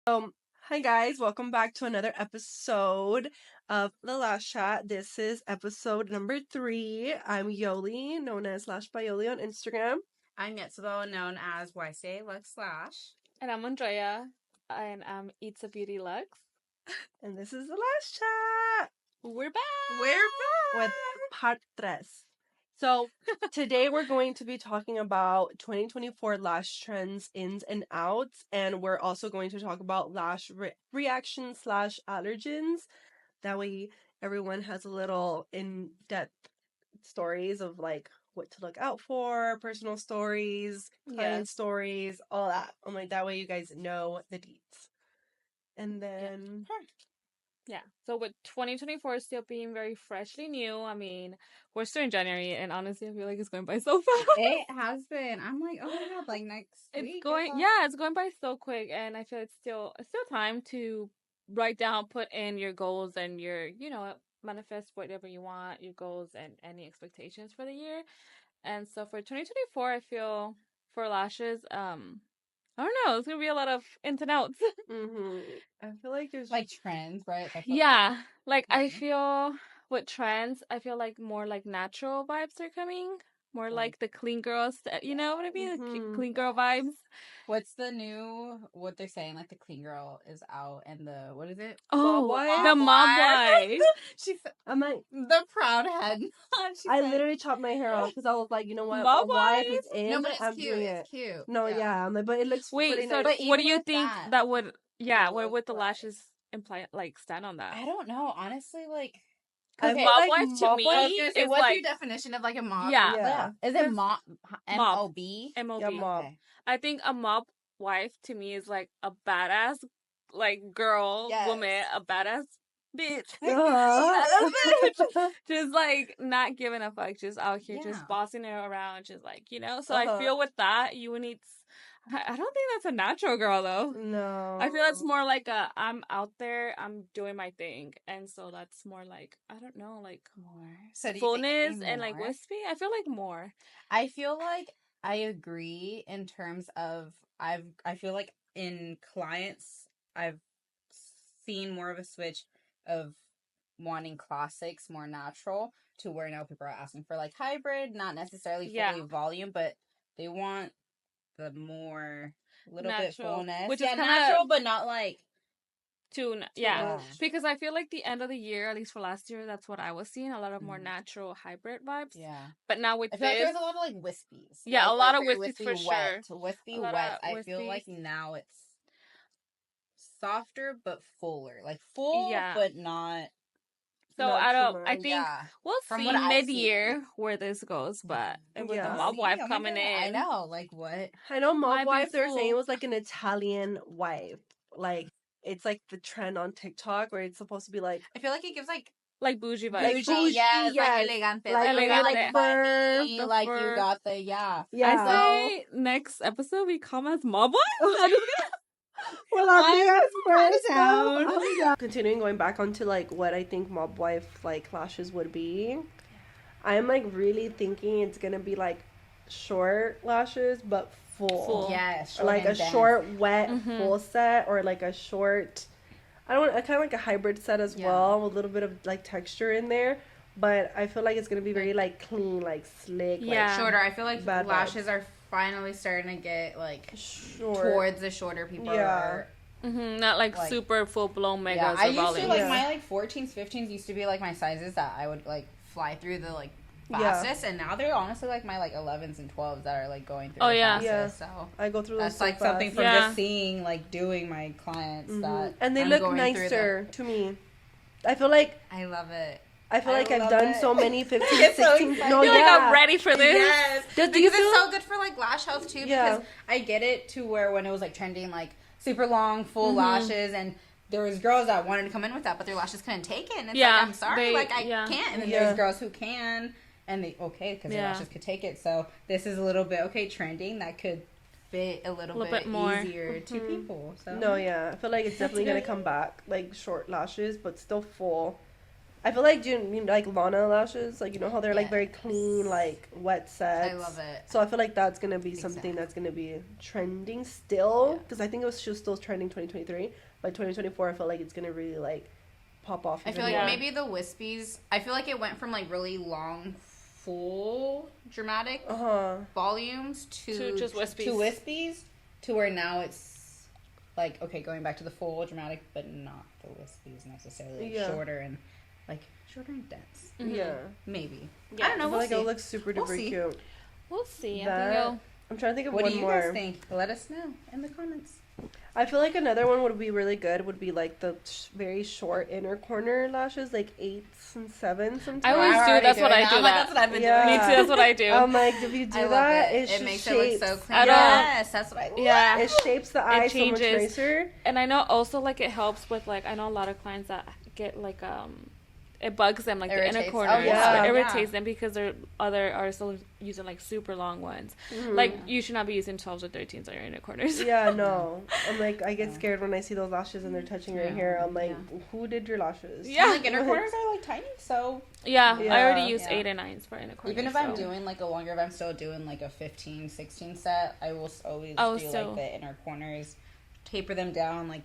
Hi guys, welcome back to another episode of the Lash Chat. This is episode number 3. I'm Yoli, known as Lash by Yoli on Instagram. I'm Yetsubo, known as YCA Lux Lash. And I'm Andrea, and I'm Eats a Beauty Lux. And this is the Lash Chat. We're back! With part 3. So, today we're going to be talking about 2024 lash trends, ins and outs, and we're also going to talk about lash reactions / allergens. That way, everyone has a little in-depth stories of like what to look out for, personal stories, client stories, all that. I'm like, that way you guys know the deets. And then... Yeah. So with 2024 still being very freshly new, I mean, we're still in January, and honestly, I feel like it's going by so fast. It has been. I'm like, oh my god, like next week. It's going by so quick, and I feel it's still time to write down, put in your goals and your, manifest whatever you want, your goals and any expectations for the year. And so for 2024, I feel for lashes, I don't know. It's gonna be a lot of ins and outs. I feel like there's like trends, right? I feel with trends, I feel like more like natural vibes are coming. More like the clean girls, you know what I mean? The clean girl vibes. What's the new, what they're saying, like the clean girl is out and the, what is it? Oh, wife? the mom wife. She said, I'm like, the proud head. I literally chopped my hair off because I was like, you know what? Mom wife is in. No, but it's I'm cute. doing It's cute. No, yeah. I'm like, but it looks pretty so nice. what do you think that would, what would the lashes imply, like, stand on that? I don't know. Honestly, like... Okay, mob wife to me is what's like... your definition of like a mob? Yeah. Is it mob? M-O-B? M-O-B. Yeah, mob. Okay. I think a mob wife to me is like a badass, like, girl, woman, a badass bitch. Just like not giving a fuck, just out here, just bossing her around, just like, So I feel with that, you would need... I don't think that's a natural girl, though. No. I feel that's more like I'm out there, I'm doing my thing. And so that's more like, I don't know, like more fullness and like wispy. I feel like more. I feel like I agree in terms of, I feel like in clients, I've seen more of a switch of wanting classics, more natural, to where now people are asking for like hybrid, not necessarily fully volume, but they want the more little bit fullness, which is natural, but not like too much. Because I feel like the end of the year, at least for last year, that's what I was seeing, a lot of more natural hybrid vibes. But now with I feel like there's a lot of like wispies. Yeah, like, a lot of wispies for sure. Wispy wet. I feel like now it's softer but fuller, like full but not. So I think we'll see mid-year where this goes, but with the mob wife coming in, I know, like what? I know mob wife. They're saying it was like an Italian wife, like it's like the trend on TikTok where it's supposed to be like. I feel like it gives like bougie vibes. Like elegante, like fur, like you got the yeah. I say next episode we come as mob wife. Continuing going back onto like what I think mob wife like lashes would be, I'm like really thinking it's gonna be like short lashes but full. Yes, or like a short wet full set, or like a short, I don't want, kind of like a hybrid set as well, with a little bit of like texture in there. But I feel like it's gonna be very like clean, like slick, like shorter. I feel like lashes are finally starting to get like towards the shorter people. Not like super full blown megas. I used to like my like 14s, 15s used to be like my sizes that I would like fly through the like fastest, and now they're honestly like my like 11s and 12s that are like going through the fastest. So I go through those. That's like something from just seeing like doing my clients that, and they look nicer to me. I feel like I love it. I feel like I've done so many 15, 16. No, like I'm ready for this. Yes, because it's so good for like lash health too. Because I get it to where when it was like trending, like super long full lashes, and there was girls that wanted to come in with that, but their lashes couldn't take it. And it's like, I'm sorry, I can't. And then there's girls who can, and they because their lashes could take it. So this is a little bit trending that could fit a little bit more easier to people. So I feel like it's definitely gonna come back, like short lashes, but still full. I feel like, do you mean like Lana lashes? Like, you know how they're like very clean, like wet sets. I love it. So I feel like that's gonna be something that's gonna be trending still, because I think she was still trending 2023. By 2024, I feel like it's gonna really like pop off. I feel like maybe the wispies. I feel like it went from like really long, full, dramatic volumes to just wispies. To wispies, to where now it's like, okay, going back to the full dramatic, but not the wispies necessarily. Like shorter and dense. Mm-hmm. Yeah, maybe. Yeah. I don't know. We'll see. It looks super duper cute. We'll see. I'm trying to think of one more. What do you guys think? Let us know in the comments. I feel like another one would be really good would be like the very short inner corner lashes, like 8s and 7s sometimes. I always do. That's what I do. That's what I've been doing. Me too. That's what I do. I'm like, if you do that, it makes it look so clean. Yes, that's what I love. Yeah. It shapes the eye so much nicer. And I know also like it helps with like, I know a lot of clients that get like it bugs them, like the inner corners. It irritates them because their other artists are using like super long ones. Mm-hmm. Like you should not be using 12s or 13s on your inner corners. Yeah, no. I'm like, I get scared when I see those lashes and they're touching your hair. I'm like, who did your lashes? Yeah, like inner corners are like tiny, so. Yeah, I already use 8 and 9s for inner corners. Even if I'm doing like a longer, if I'm still doing like a 15, 16 set, I will always do like the inner corners, taper them down like.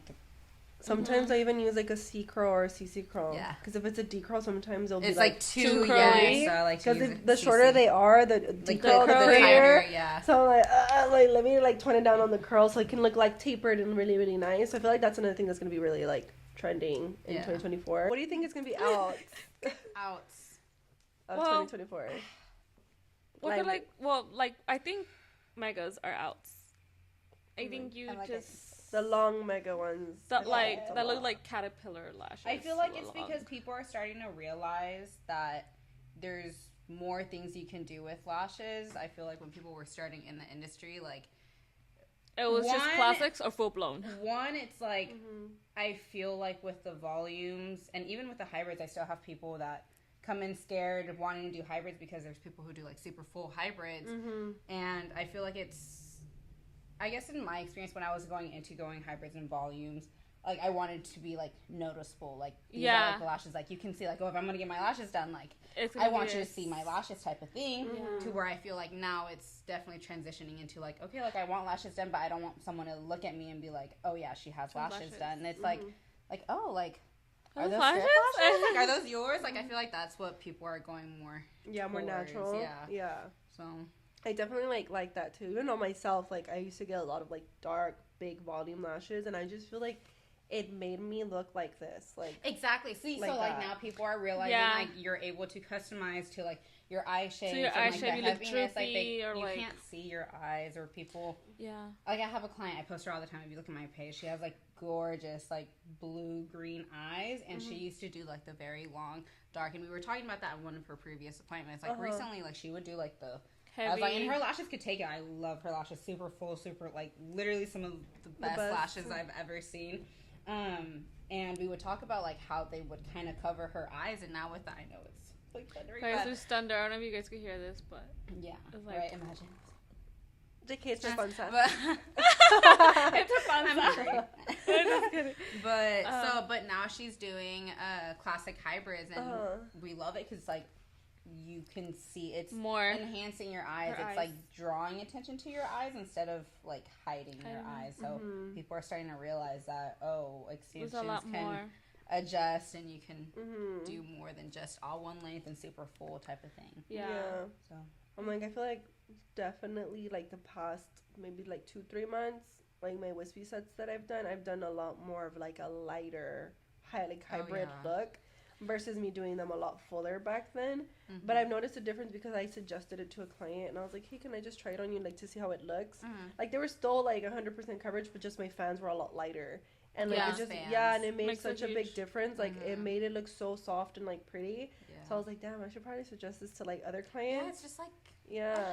Sometimes I even use like a C curl or a CC curl. Yeah. Because if it's a D curl, sometimes it'll be like too curly. Yeah, so I like because the shorter they are, the D curl, the tighter. Yeah. So I'm like let me like tone it down on the curl so it can look like tapered and really, really nice. So I feel like that's another thing that's gonna be really like trending in 2024. What do you think is gonna be out? Of 2024. I think megas are outs. I think you the long mega ones. That look like caterpillar lashes. I feel like it's because people are starting to realize that there's more things you can do with lashes. I feel like when people were starting in the industry, like it was just classics or full blown. One, it's like I feel like with the volumes and even with the hybrids, I still have people that come in scared of wanting to do hybrids because there's people who do like super full hybrids, and I feel like it's. I guess in my experience when I was going hybrids and volumes, like I wanted to be like noticeable, like these are like the lashes, like you can see like, oh, if I'm gonna get my lashes done, like I want you to see my lashes type of thing. To where I feel like now it's definitely transitioning into like, okay, like I want lashes done, but I don't want someone to look at me and be like, oh yeah, she has lashes done. And it's like oh, like are those lashes? Like are those yours? Like I feel like that's what people are going more. Yeah, more natural. Yeah. So. I definitely like that too. Even on myself, like I used to get a lot of like dark, big volume lashes, and I just feel like it made me look like this. Like exactly. See, like so like now people are realizing like you're able to customize to like your eye shape. So your eye shape, you look droopy, like you can't see your eyes or people. Yeah. Like I have a client, I post her all the time. If you look at my page, she has like gorgeous like blue green eyes, and she used to do like the very long dark. And we were talking about that in one of her previous appointments. Like recently, like she would do like the. Heavy. I was like, and her lashes could take it. I love her lashes. Super full, super, like, literally some of the best lashes I've ever seen. And we would talk about, like, how they would kind of cover her eyes. And now with that, I know it's, like, thundering. Guys, there's thunder. I don't know if you guys could hear this, but... Yeah, like, right, imagine. JK, it's just fun stuff. It's a fun stuff. Just kidding. But now she's doing classic hybrids, and we love it because, like, you can see it's more enhancing your eyes. It's like drawing attention to your eyes instead of like hiding your eyes. So people are starting to realize that extensions can adjust and you can do more than just all one length and super full type of thing. Yeah. So I'm like, I feel like definitely like the past maybe like 2-3 months, like my wispy sets that I've done a lot more of like a lighter hybrid look. Versus me doing them a lot fuller back then. But I've noticed a difference because I suggested it to a client and I was like, hey, can I just try it on you like to see how it looks? Like they were still like 100% coverage, but just my fans were a lot lighter. And like it just and it made such a big difference. Like it made it look so soft and like pretty. So I was like, damn, I should probably suggest this to like other clients. Yeah, it's just like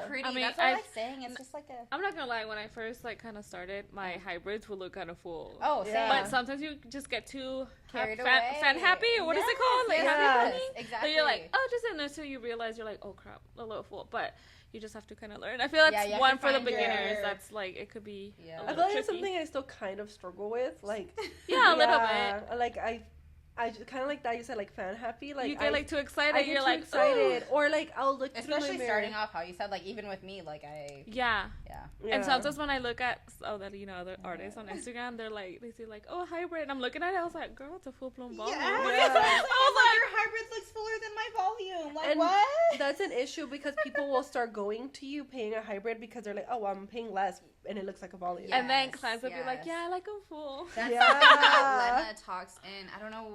pretty. I mean, that's what I like saying. It's just like a. I'm not gonna lie. When I first like kind of started, my hybrids would look kind of full. Oh, same. But sometimes you just get too carried away. Fan happy, or what is it called? Like happy. Exactly. So you're like, oh, just in there until you realize you're like, oh crap, a little full. But you just have to kind of learn. I feel that's one for the beginners. That's like it could be. I feel like it's something I still kind of struggle with. Like a little bit. Like I just kind of like that. You said like fan happy. Like you get like too excited. I get too excited, or like I'll look through my mirror. Especially starting off, how you said like even with me, like I. Yeah. Yeah. And sometimes when I look at other artists on Instagram, they say like, oh, hybrid. And I'm looking at it, I was like, girl, it's a full blown volume. Yeah. I was like, your hybrid looks fuller than my volume. Like, and what? That's an issue because people will start going to you paying a hybrid because they're like, oh, well, I'm paying less, and it looks like a volume. And then clients will be like, yeah, I like them full. That's something that Lena talks in. I don't know.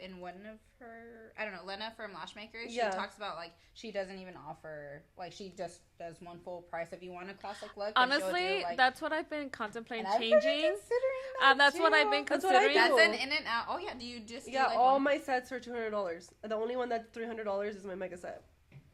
In one of her, I don't know, Lena from Lash Makers, she talks about like she doesn't even offer, like she just does one full price if you want a classic look. Honestly, do, like, that's what I've been contemplating changing. That's what I've been considering. That's an in and out. Oh yeah, do you just do like all my sets are $200. The only one that's $300 is my mega set.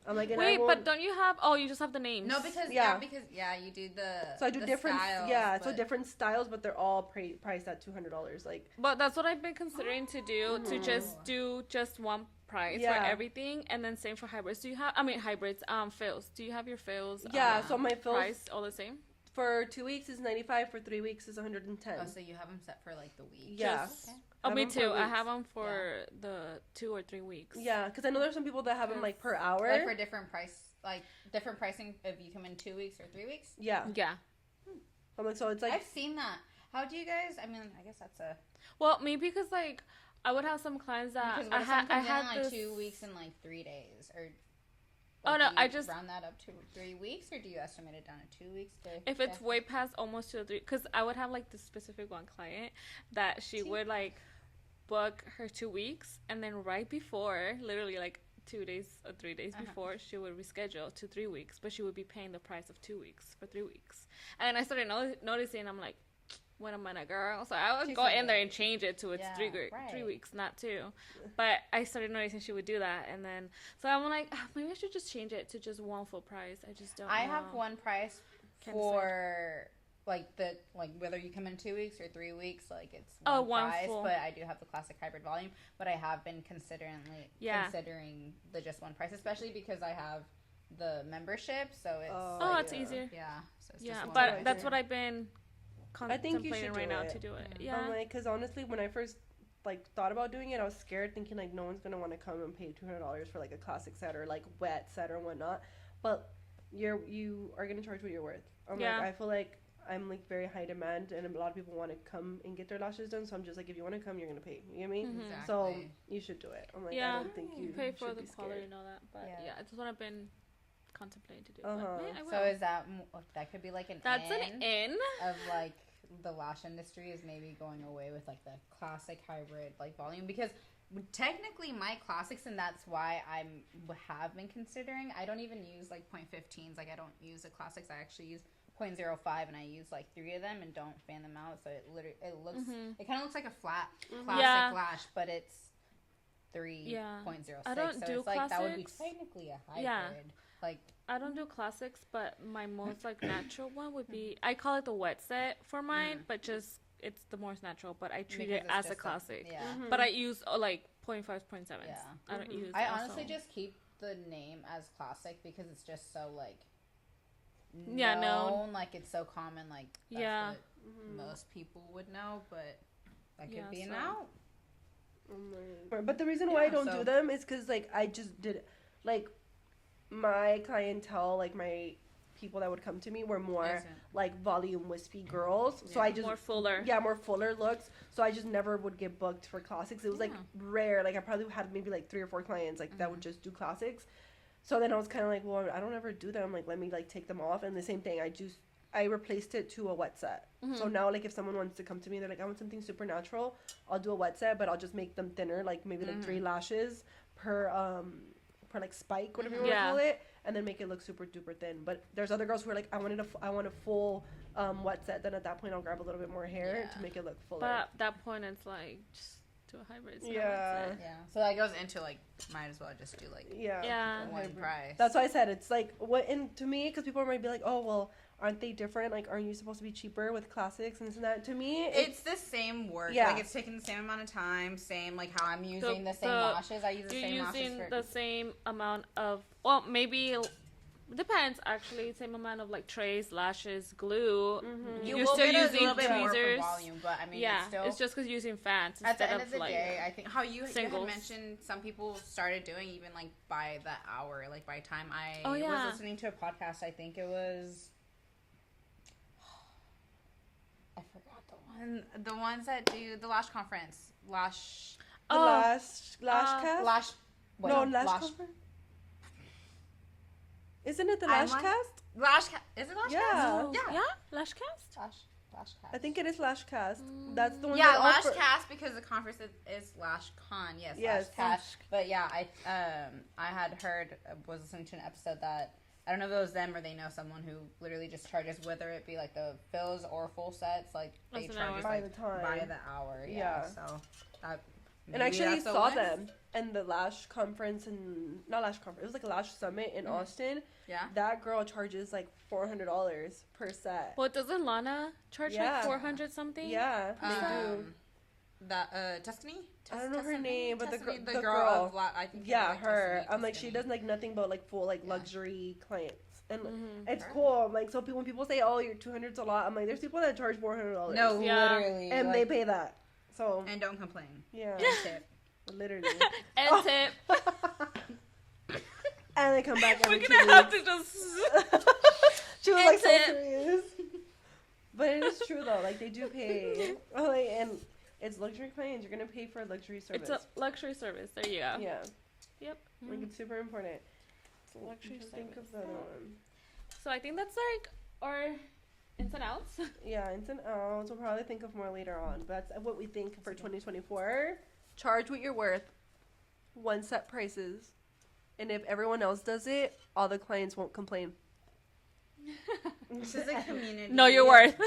I'm like, wait, but don't you have? Oh, you just have the names. No, because you do the. So I do different styles, so different styles, but they're all priced at $200. Like, but that's what I've been considering to do. To just do just one price for everything, and then same for hybrids. Do you have? I mean hybrids. Fills. Do you have your fills? Yeah. So my fills price all the same. For 2 weeks is $95. For 3 weeks is $110. Oh, so you have them set for like the week? Yeah. Okay. Oh, me too. I have them for the 2 or 3 weeks. Yeah, because I know there's some people that have them like per hour. Like for different pricing if you come in 2 weeks or 3 weeks. Yeah. Yeah. I'm like, so it's like I've seen that. How do you guys? I mean, I guess that's a. Well, maybe because like I would have some clients that I had like 2 weeks and like 3 days or. Like, do I just round that up to 3 weeks, or do you estimate it down to 2 weeks? If it's way past almost 2 or 3, because I would have like the specific one client that she would like book her 2 weeks, and then right before, literally like 2 days or 3 days before, she would reschedule to 3 weeks, but she would be paying the price of 2 weeks for 3 weeks. And I started noticing, I'm like, when am I a girl? So I would go in there and change it to it's 3 weeks, not 2. But I started noticing she would do that, and then so I'm like, maybe I should just change it to just one full price. I just don't. I have one price for like whether you come in 2 weeks or 3 weeks, like it's one price. Full. But I do have the classic hybrid volume. But I have been considering the just one price, especially because I have the membership, so it's it's easier. Yeah. So it's just but that's what I've been. I think you should right now to do it. Yeah. I'm like, because honestly, when I first like thought about doing it, I was scared, thinking like no one's gonna want to come and pay $200 for like a classic set or like wet set or whatnot. But you are gonna charge what you're worth. Like, I feel like I'm like very high demand, and a lot of people want to come and get their lashes done. So I'm just like, if you want to come, you're gonna pay. You know what I mean? Exactly. So you should do it. I'm like, I don't think you pay for should the be quality scared. and all that. But that's what I've been contemplating to do. So is that could be like an in of like the lash industry is maybe going away with like the classic hybrid like volume, because technically my classics, and that's why I have been considering, I don't even use like 0.15s. Like I don't use the classics. I actually use 0.05, and I use like 3 of them and don't fan them out. So it looks it kind of looks like a flat classic lash, but it's 3.06. I don't so do it's like classics. that would be technically a hybrid. Like I don't do classics, but my most like natural one would be, I call it the wet set for mine, but just it's the most natural, but I treat it as a classic. But I use like 0.5, 0.7. I don't use. I honestly just keep the name as classic because it's just so like known. Like it's so common. Like that's what most people would know, but that could be an out. But the reason why I don't do them is because like I just did like. My clientele, like my people that would come to me, were more like volume wispy girls. So I just more fuller. Yeah, more fuller looks. So I just never would get booked for classics. It was like rare. Like I probably had maybe like 3 or 4 clients like that would just do classics. So then I was kind of like, well, I don't ever do them. Like let me like take them off. And the same thing, I replaced it to a wet set. So now like if someone wants to come to me, they're like, I want something super natural. I'll do a wet set, but I'll just make them thinner, like maybe like 3 lashes per like spike, whatever you want to call it, and then make it look super duper thin. But there's other girls who are like, I want a full wet set. Then at that point, I'll grab a little bit more hair to make it look fuller. But at that point, it's like just do a hybrid. So that goes into like, might as well just do like one price. That's why I said it's like what. And to me, because people might be like, oh well, aren't they different? Like, aren't you supposed to be cheaper with classics and this and that? To me, it's the same work. Like, it's taking the same amount of time. Same, like, how I'm using the same lashes. I use the same lashes. You're using the same amount of, well, maybe Depends, actually. Same amount of like trays, lashes, glue. Mm-hmm. You're still using a little bit more tweezers. for volume, but I mean, it's just because using fans at the end of the like day. I think how you had singles. mentioned some people started doing even like by the hour, like by time I was listening to a podcast. I think it was. I forgot the ones that do the Lash conference, Lash. The Lash cast. Lash. Lash conference. Isn't it the Lash cast? Is it Lash cast? Yeah. Lash cast. Lash cast. I think it is Lash cast. That's the one. Yeah, Lash cast because the conference is Lash Con. Yes. Lash cast. But yeah, I had was listening to an episode that I don't know if it was them or they know someone who literally just charges, whether it be like the fills or full sets, like they charge by the time, by the hour. Yeah. So that. And I actually saw them in the Lash conference not Lash conference. It was like a Lash summit in Austin. Yeah. That girl charges like $400 per set. Well, doesn't Lana charge like 400 something? Yeah, they do. That Tuscany? I don't know her name, but the girl. I think. Yeah, her. I'm like, she does like nothing but like full like luxury clients, and it's cool. I'm like, so when people say, "Oh, your 200's a lot," I'm like, there's people that charge $400. No, literally, and they pay that. So and don't complain. Yeah, and tip. Literally, and tip. And they come back every 2 weeks. We're gonna have to just. She was like so serious. But it is true though. Like they do pay. Like, and it's luxury clients. You're gonna pay for a luxury service. It's a luxury service. There you go. Yeah. Yep. Like it's super important. It's a luxury service. Think of the other one. So I think that's like our ins and outs. Yeah, ins and outs. We'll probably think of more later on. But that's what we think for 2024. Charge what you're worth. One set prices. And if everyone else does it, all the clients won't complain. This is a community. Know your worth.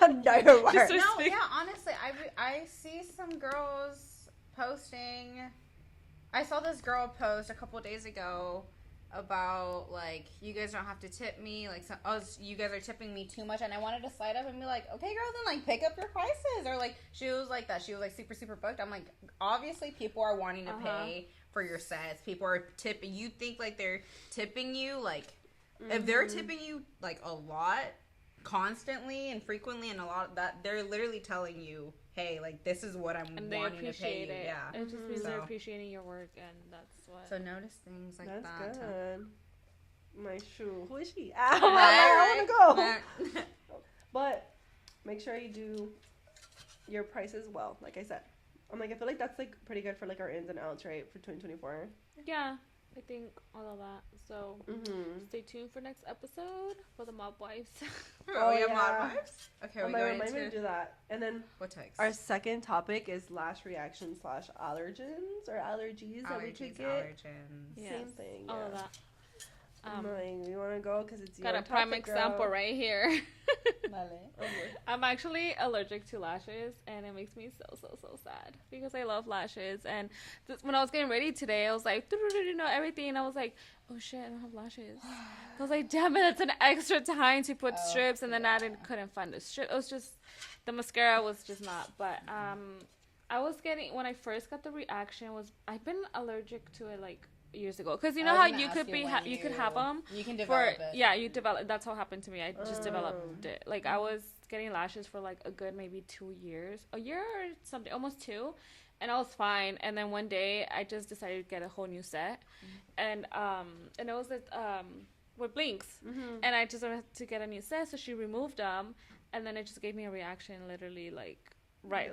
Know your worth. No, yeah, honestly, I see some girls posting. I saw this girl post a couple days ago about, like, you guys don't have to tip me. Like, you guys are tipping me too much. And I wanted to slide up and be like, okay, girl, then, like, pick up your prices. Or, like, she was like that. She was, like, super, super booked. I'm like, obviously, people are wanting to pay for your sets. People are tipping. You think, like, they're tipping you, like, if they're tipping you, like, a lot, constantly and frequently and a lot of that, they're literally telling you, hey, like, this is what I'm wanting to pay you. It. Yeah. It just means they're appreciating your work, and that's what. So notice things like that. That's good. My shoe. Who is she? I want to go. But make sure you do your prices well, like I said. I'm like, I feel like that's, like, pretty good for, like, our ins and outs, right, for 2024. Yeah. I think all of that. So stay tuned for next episode for the mob wives. Yeah, mob wives. Okay, we're going remind me to do that. And then what text? Our second topic is lash reaction / allergens or allergies that we could get. Allergens. Same thing. All of that. You want to go because it's got your a prime example girl. right here. I'm actually allergic to lashes, and it makes me so sad because I love lashes. And when I was getting ready today, I was like, everything. And I was like, oh shit, I don't have lashes. I was like, damn it, it's an extra time to put strips, and then I couldn't find the strip. It was just the mascara was just not. But I was getting when I first got the reaction I've been allergic to it like years ago, because you know how you could you could have them, you can develop it. Yeah, you develop. That's how it happened to me. I just developed it. Like I was getting lashes for like a good maybe 2 years, a year or something, almost 2, and I was fine. And then one day I just decided to get a whole new set, and it was with blinks, and I just wanted to get a new set, so she removed them, and then it just gave me a reaction, literally like. Right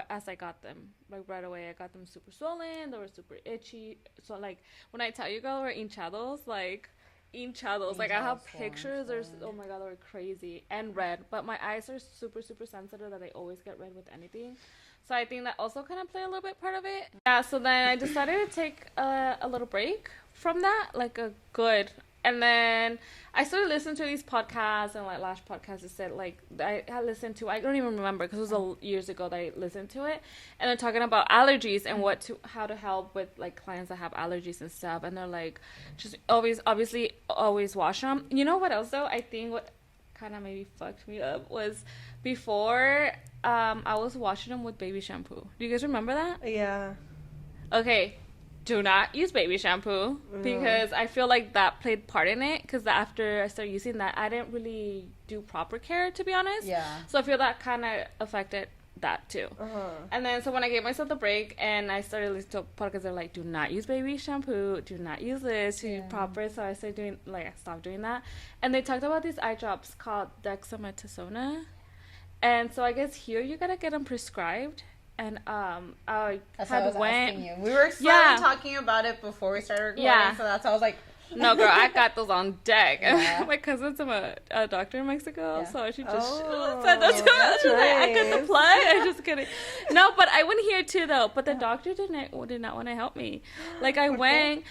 as I got them, like right away, I got them super swollen. They were super itchy. So like when I tell you, girl, we're hinchados, like I have pictures. There's oh my god, they were crazy and red. But my eyes are super super sensitive that I always get red with anything. So I think that also kind of played a little bit part of it. Yeah. So then I decided to take a little break from that, like a good. And then I started listening to these podcasts and like Lash podcasts. It said like I listened to. I don't even remember because it was years ago that I listened to it. And they're talking about allergies and how to help with like clients that have allergies and stuff. And they're like, just obviously always wash them. You know what else though? I think what kind of maybe fucked me up was before I was washing them with baby shampoo. Do you guys remember that? Yeah. Okay. do not use baby shampoo because I feel like that played part in it, because after I started using that, I didn't really do proper care, to be honest. Yeah. So I feel that kind of affected that too. And then so when I gave myself the break and I started listening to podcasts, they're like, do not use baby shampoo, do not use this, do proper. So I started doing, like, I stopped doing that. And they talked about these eye drops called dexamethasone. And so I guess here you gotta get them prescribed. And I had went. We were talking about it before we started recording, so that's how I was like, no, girl, I got those on deck. Yeah. My cousin's a doctor in Mexico, so she just said that to me. She's like, I got the plug. I'm just kidding. No, but I went here too, though. But the doctor did not want to help me. Like, I went.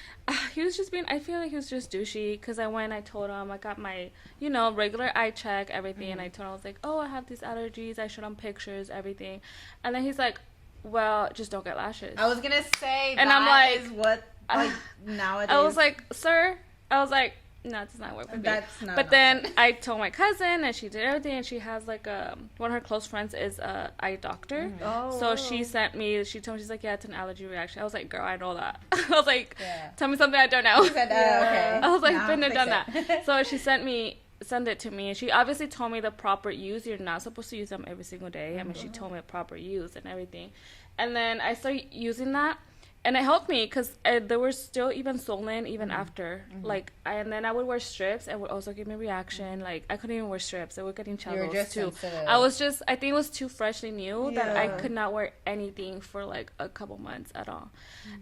He was just I feel like he was just douchey, because I went, I told him, I got my, regular eye check, everything, and I told him, I was like, oh, I have these allergies, I showed him pictures, everything. And then he's like, well, just don't get lashes. I was gonna say, and I'm like, is what, like, nowadays. I was like, sir, no, it does not work with me. That's not. But then I told my cousin, and she did everything, and she has, like, one of her close friends is a eye doctor. So she told me, she's like, yeah, it's an allergy reaction. I was like, girl, I know that. I was like, tell me something I don't know. She said, okay. I was like, been there, done that. So she sent it to me, and she obviously told me the proper use. You're not supposed to use them every single day. I mean, she told me the proper use and everything. And then I started using that, and it helped me, because they were still even swollen even after. Like, and then I would wear strips, and would also give me a reaction. Like, I couldn't even wear strips. They were getting channels too. Sensitive. I think it was too freshly new that I could not wear anything for like a couple months at all.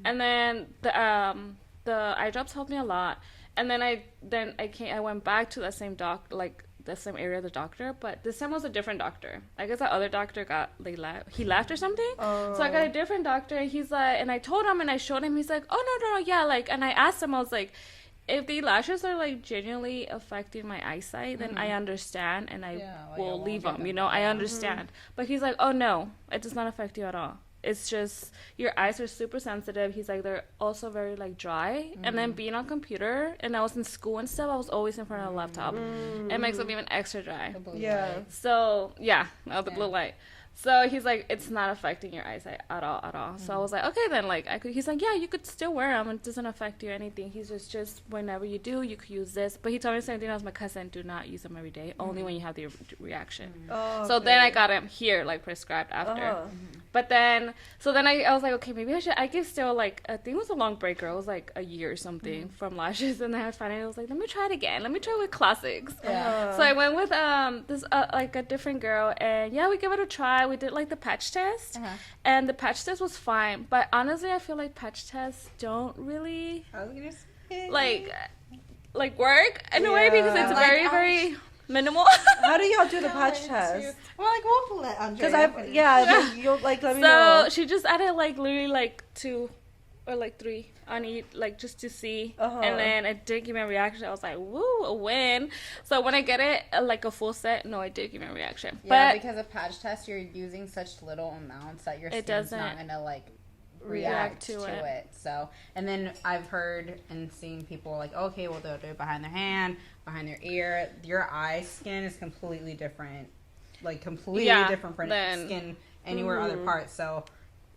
And then the eye drops helped me a lot. And then I went back to that same the same area of the doctor, but this time was a different doctor. I guess that other doctor he left or something. So I got a different doctor, and he's like, and I told him and I showed him, he's like, oh no, yeah, like, and I asked him, I was like, if the lashes are like genuinely affecting my eyesight, then I understand, and I will leave them, I understand. But he's like, oh no, it does not affect you at all. It's just your eyes are super sensitive. He's like, they're also very like dry. And then being on computer, and I was in school and stuff, I was always in front of a laptop. It makes them even extra dry. So the blue light. So he's like, it's not affecting your eyesight at all. So I was like, okay, then, like, he's like, yeah, you could still wear them. It doesn't affect you or anything. He's just whenever you do, you could use this. But he told me the same thing as my cousin, do not use them every day, only when you have the reaction. So then I got him here, like, prescribed after. But then, I was like, okay, maybe I could still, like, I think it was a long break, girl. It was like a year or something from lashes. And then I was like, let me try it again. Let me try with classics. So I went with this, like, a different girl. And yeah, we gave it a try. We did like the patch test, and the patch test was fine. But honestly, I feel like patch tests don't really like work in a way, because it's very minimal. How do y'all do the patch test? Well, like, we'll let Andre. Because you'll like let me know. So she just added like literally like 2 or like 3 on each, like, just to see. And then it did give me a reaction. I was like, woo, a win. So when I get it like a full set, no, it did give me a reaction. Yeah, but because of patch test, you're using such little amounts that your skin's not gonna like react to it. So, and then I've heard and seen people like, okay, well, they'll do it behind their hand, behind their ear. Your eye skin is completely different, like completely different from skin anywhere other parts. So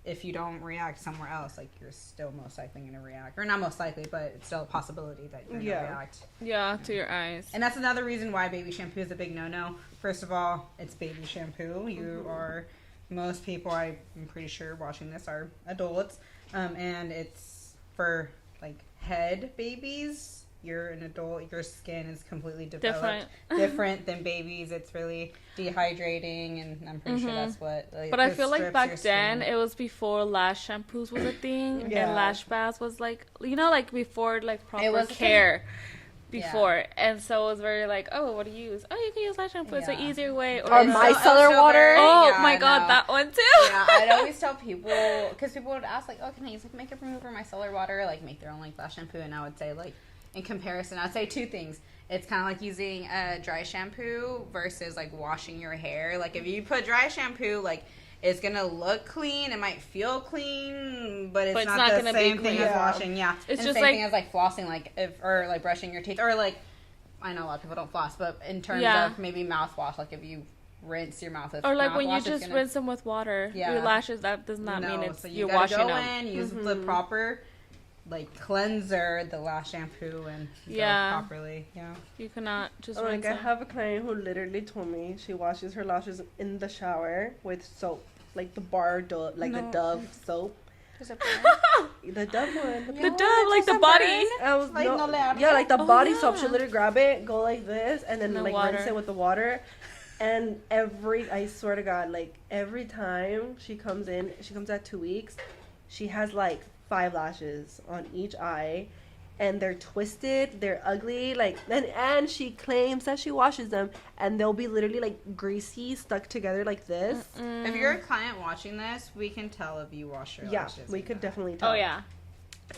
if you don't react somewhere else, like, you're still most likely going to react. Or not most likely, but it's still a possibility that you're going to react. Yeah, to your eyes. And that's another reason why baby shampoo is a big no-no. First of all, it's baby shampoo. Most people, I'm pretty sure, watching this are adults. And it's for, like, head babies. You're an adult, your skin is completely developed. Different than babies. It's really dehydrating, and I'm pretty sure that's what. Like, but I feel like back then, it was before lash shampoos was a thing, and lash baths was like, like before, like, proper care. Before, and so it was very like, oh, what do you use? Oh, you can use lash shampoo. It's an easier way. Or micellar water. My god, that one too. Yeah, I'd always tell people, because people would ask like, oh, can I use like makeup remover, micellar water, like make their own like lash shampoo, and I would say like, in comparison, I'd say 2 things. It's kind of like using a dry shampoo versus like washing your hair. Like, if you put dry shampoo, like, it's gonna look clean, it might feel clean, but it's not the same thing as washing. Yeah, it's just the same thing as like flossing, like, or like brushing your teeth, or like, I know a lot of people don't floss, but in terms of maybe mouthwash, like if you rinse your mouth with or like mouthwash, when you just rinse them with water, your lashes, that does not mean it's so you're washing them. Use the proper like cleanser, the lash shampoo, and go properly. Yeah. You cannot just. Like I have a client who literally told me she washes her lashes in the shower with soap, like the the Dove soap. The Dove one. The Dove, like the body. Like the body soap. She'll literally grab it, go like this, and then like rinse it with the water. And I swear to God, like every time she comes at 2 weeks, she has like 5 lashes on each eye, and they're twisted, they're ugly, like, and she claims that she washes them, and they'll be literally like greasy, stuck together like this. If you're a client watching this, we can tell if you wash your lashes. Yeah, we could definitely tell. Oh yeah.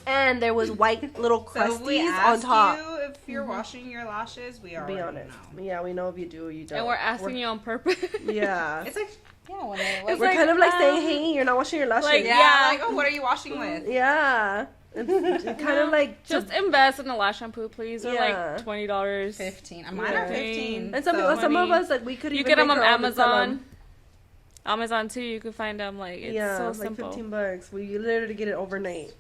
And there was white little crusties on top. If you're washing your lashes, we already know. Yeah, we know if you do or you don't. And we're asking you on purpose. Yeah. It's like, when we're kind of like saying, hey, you're not washing your lashes. Like, like, oh, what are you washing with? Yeah. It's kind of like just invest in a lash shampoo, please. Or like $20, $15. Mine are $15. And some of us, like, we could you even get them on Amazon. Amazon too. You can find them like it's so simple. Like $15. We literally get it overnight.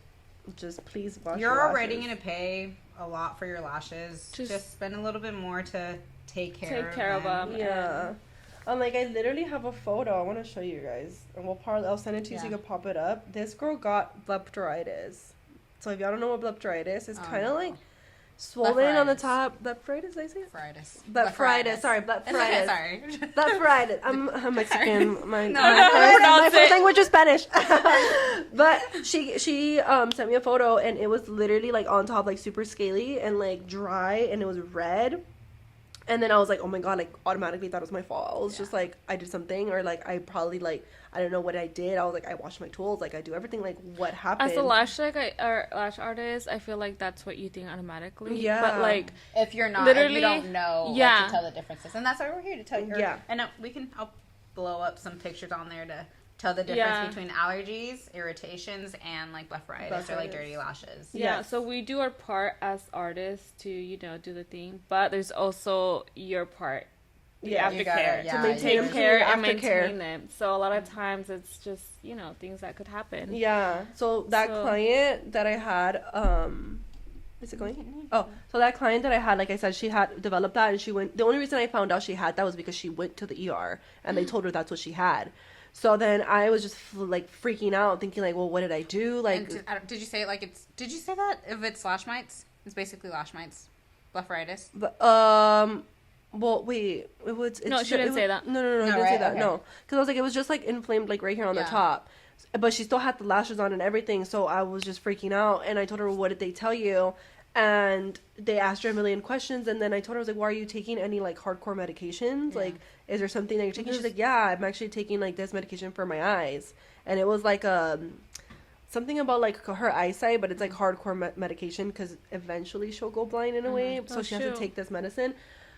Just please wash. You're already gonna pay a lot for your lashes. Just spend a little bit more to take care of them. Yeah. Like I literally have a photo. I want to show you guys, and I'll send it to you so you can pop it up. This girl got blepharitis. So if y'all don't know what blepharitis is, kind of like swollen on the top. Blepharitis, did I say it? Blepharitis. Sorry, blepharitis. Sorry. Blepharitis. I'm Mexican. My first language is Spanish. But she sent me a photo, and it was literally like on top, like super scaly and like dry, and it was red. And then I was like, oh my God, like automatically thought it was my fault. I was just like, I did something, or like I probably like, I don't know what I did. I was like, I washed my tools, like I do everything, like what happened? As a lash lash artist, I feel like that's what you think automatically. Yeah. But like, if you're not, if you don't know, like, to tell the differences, and that's why we're here to tell you. Yeah. And I'll blow up some pictures on there to tell the difference between allergies, irritations, and like blepharitis or like dirty lashes. Yeah, so we do our part as artists to, do the thing, but there's also your part. The aftercare. To maintain care and maintain them. So a lot of times it's just, things that could happen. Yeah. So that client that I had, is it going? Oh, so that client that I had, like I said, she had developed that, and the only reason I found out she had that was because she went to the ER and they told her that's what she had. So then I was just like freaking out, thinking like, well, what did I do? Like, did you say it like it's? Did you say that if it's lash mites, it's basically lash mites, blepharitis? But, well, wait, it was. No, she didn't say that. No, I didn't say that. Okay. No, because I was like, it was just like inflamed, like right here on the top. But she still had the lashes on and everything, so I was just freaking out. And I told her, well, what did they tell you? And they asked her a million questions, and then I told her, I was like, well, are you taking any like hardcore medications? Like, is there something that you're taking? She's like, yeah, I'm actually taking like this medication for my eyes. And it was like something about like her eyesight, but it's like hardcore medication because eventually she'll go blind in a way, so she has to take this medicine.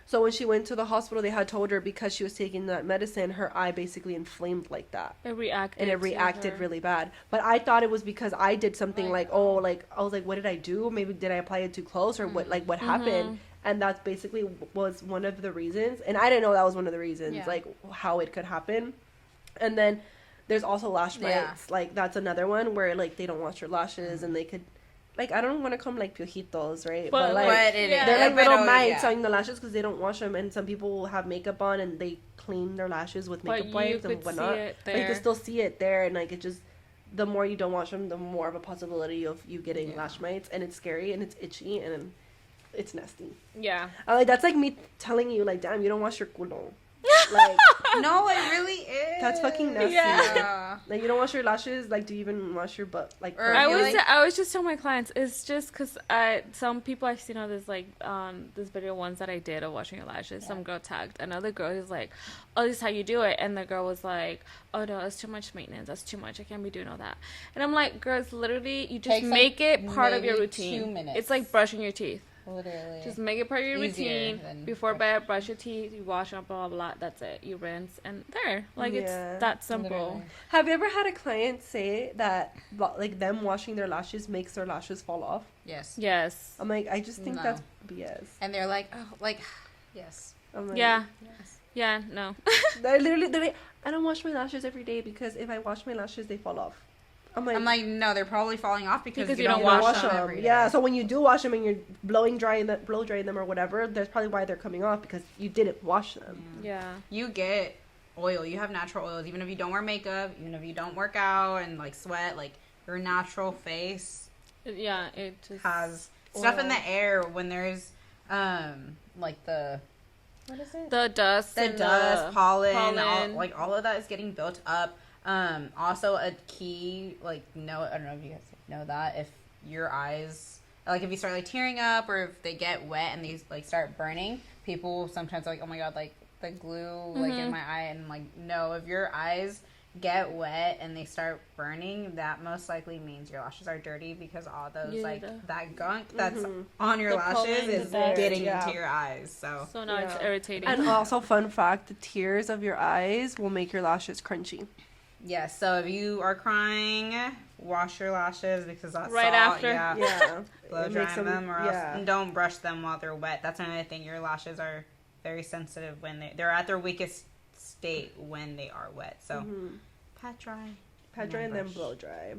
So when she went to the hospital, they had told her because she was taking that medicine, her eye basically inflamed like that. It reacted. And it reacted really bad. But I thought it was because I did something I was like, what did I do? Maybe did I apply it too close, or what happened? And that's basically was one of the reasons. And I didn't know that was one of the reasons, like how it could happen. And then there's also lash mites. Like that's another one where like they don't wash your lashes and they could. Like, I don't want to call them, like, piojitos, right? But like, they're, like, little mites on the lashes because they don't wash them. And some people will have makeup on and they clean their lashes with makeup wipes and whatnot. But you can still see it there. And, like, it just, the more you don't wash them, the more of a possibility of you getting lash mites. And it's scary and it's itchy and it's nasty. Yeah. Like, that's like me telling you, like, damn, you don't wash your culo. Like, no, it really is. That's fucking nasty. Yeah. Like, you don't wash your lashes. Like, do you even wash your butt? Like, I always just tell my clients, it's just because some people I've seen on this this video ones that I did of washing your lashes. Some girl tagged another girl who's like, oh, this is how you do it, and the girl was like, oh no, it's too much maintenance. That's too much. I can't be doing all that. And I'm like, girls, literally, you just make it part of your routine. 2 minutes. It's like brushing your teeth. Literally. Just make it part of your routine. Before bed, brush your teeth, you wash up, blah, blah, blah. That's it. You rinse, and there. Like, it's that simple. Literally. Have you ever had a client say that, like, them washing their lashes makes their lashes fall off? Yes. I'm like, I just think that's BS. And they're like, oh, like, yes. I'm like, yes. Yeah, no. I literally, I don't wash my lashes every day because if I wash my lashes, they fall off. I'm like, no, they're probably falling off because you don't wash them every day. Yeah, so when you do wash them and you're blow drying them or whatever, that's probably why they're coming off, because you didn't wash them. Yeah. You get oil. You have natural oils. Even if you don't wear makeup, even if you don't work out and like sweat, like your natural face. Yeah, it just has stuff in the air when there's like the. What is it? The dust, pollen. All of that is getting built up. Also a key, like, no, I don't know if you guys know that, if your eyes, like, if you start, like, tearing up, or if they get wet and they, like, start burning, people sometimes are like, oh my god, like, the glue, like, in my eye, and, like, no, if your eyes get wet and they start burning, that most likely means your lashes are dirty, because all those, that gunk that's on your lashes is getting into your eyes, so now it's irritating. And also, fun fact, the tears of your eyes will make your lashes crunchy. Yes, so if you are crying, wash your lashes, because that's right salt, after. blow dry them, or else, and don't brush them while they're wet. That's another thing. Your lashes are very sensitive when they're at their weakest state when they are wet. So pat dry, and then blow dry,